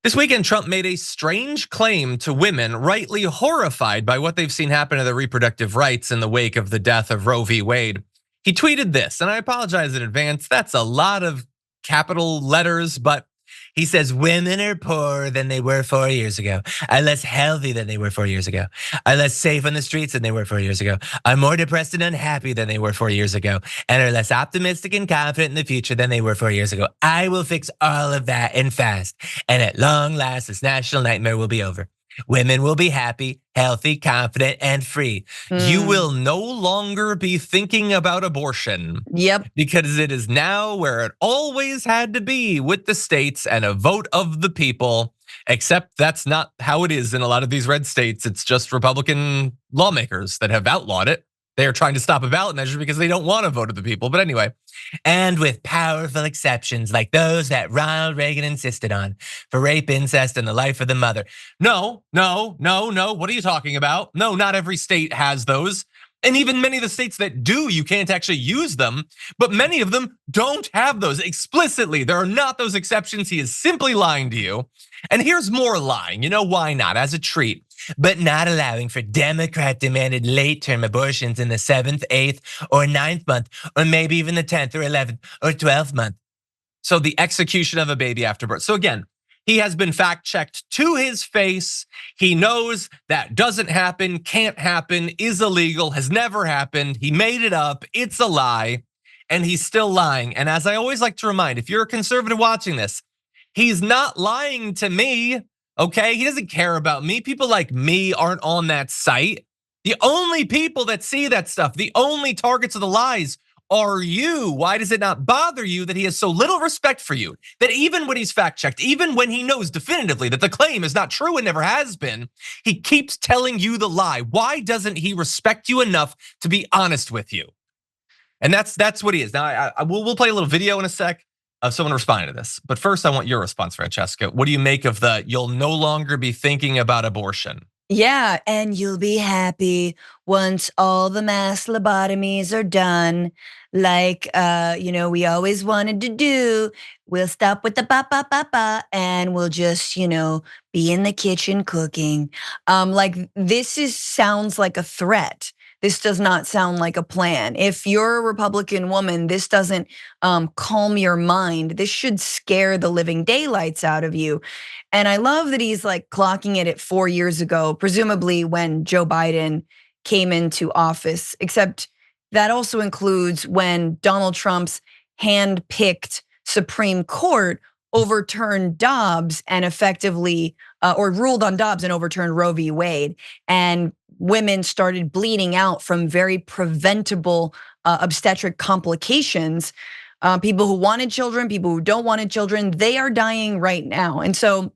This weekend, Trump made a strange claim to women, rightly horrified by what they've seen happen to their reproductive rights in the wake of the death of Roe v. Wade. He tweeted this, and I apologize in advance. That's a lot of capital letters, but he says women are poorer than they were 4 years ago, are less healthy than they were 4 years ago, are less safe on the streets than they were 4 years ago, are more depressed and unhappy than they were 4 years ago, and are less optimistic and confident in the future than they were 4 years ago. I will fix all of that and fast, and at long last, this national nightmare will be over. Women will be happy, healthy, confident, and free. You will no longer be thinking about abortion. Yep. Because it is now where it always had to be, with the states and a vote of the people. Except that's not how it is in a lot of these red states. It's just Republican lawmakers that have outlawed it. They are trying to stop a ballot measure because they don't want a vote of the people. But anyway, and with powerful exceptions like those that Ronald Reagan insisted on for rape, incest, and the life of the mother. No. What are you talking about? No, not every state has those. And even many of the states that do, you can't actually use them, but many of them don't have those explicitly. There are not those exceptions. He is simply lying to you. And here's more lying. You know why not? As a treat. But not allowing for Democrat-demanded late-term abortions in the 7th, 8th, or 9th month, or maybe even the 10th or 11th or 12th month. So the execution of a baby after birth. So again, he has been fact-checked to his face. He knows that doesn't happen, can't happen, is illegal, has never happened. He made it up, it's a lie, and he's still lying. And as I always like to remind, if you're a conservative watching this, he's not lying to me. Okay, he doesn't care about me. People like me aren't on that site. The only people that see that stuff, the only targets of the lies are you. Why does it not bother you that he has so little respect for you, that even when he's fact checked, even when he knows definitively that the claim is not true and never has been, he keeps telling you the lie? Why doesn't he respect you enough to be honest with you? And that's what he is. Now, we'll play a little video in a sec of someone responding to this. But first, I want your response, Francesca. What do you make of the "you'll no longer be thinking about abortion"? Yeah, and you'll be happy once all the mass lobotomies are done. Like, we always wanted to do. We'll stop with the ba and we'll just, be in the kitchen cooking. This sounds like a threat. This does not sound like a plan. If you're a Republican woman, this doesn't calm your mind. This should scare the living daylights out of you. And I love that he's like clocking it at 4 years ago, presumably when Joe Biden came into office, except that also includes when Donald Trump's hand-picked Supreme Court overturned Dobbs and effectively, or ruled on Dobbs and overturned Roe v. Wade. And women started bleeding out from very preventable obstetric complications. People who wanted children, people who don't want children, they are dying right now. And so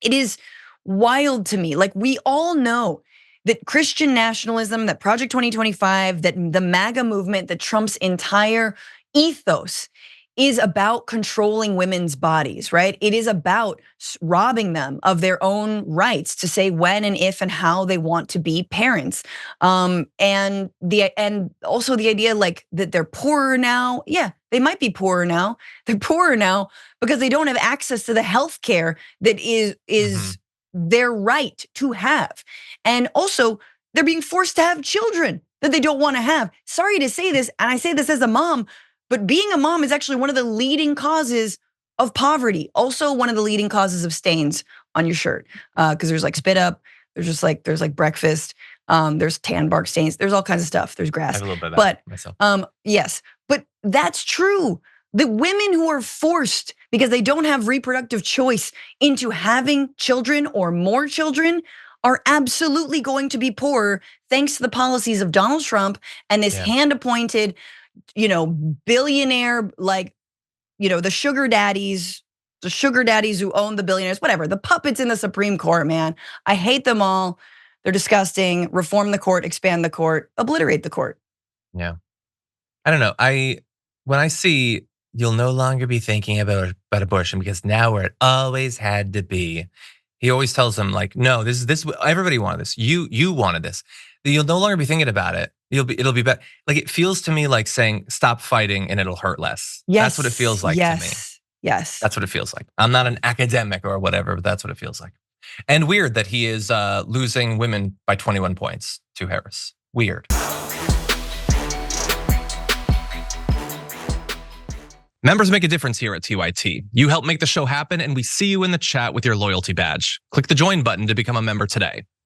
it is wild to me. Like, we all know that Christian nationalism, that Project 2025, that the MAGA movement, that Trump's entire ethos is about controlling women's bodies, right? It is about robbing them of their own rights to say when and if and how they want to be parents. And also the idea like that they're poorer now. Yeah, they might be poorer now. They're poorer now because they don't have access to the health care that is their right to have. And also they're being forced to have children that they don't want to have. Sorry to say this, and I say this as a mom, but being a mom is actually one of the leading causes of poverty. Also one of the leading causes of stains on your shirt. Because there's like spit up, there's like breakfast, there's tan bark stains, there's all kinds of stuff, there's grass. I have a little bit of that myself. Yes, but that's true. The women who are forced because they don't have reproductive choice into having children or more children are absolutely going to be poorer thanks to the policies of Donald Trump and this hand-appointed, billionaire, the sugar daddies who own the billionaires, whatever, the puppets in the Supreme Court, man. I hate them all. They're disgusting. Reform the court, expand the court, obliterate the court. Yeah. I don't know. When I see "you'll no longer be thinking about abortion because now where it always had to be," he always tells them like, no, this everybody wanted this. You wanted this. You'll no longer be thinking about it. It'll be better. Like, it feels to me like saying stop fighting and it'll hurt less. Yes. That's what it feels like to me. Yes. That's what it feels like. I'm not an academic or whatever, but that's what it feels like. And weird that he is losing women by 21 points to Harris. Weird. Members make a difference here at TYT. You help make the show happen, and we see you in the chat with your loyalty badge. Click the join button to become a member today.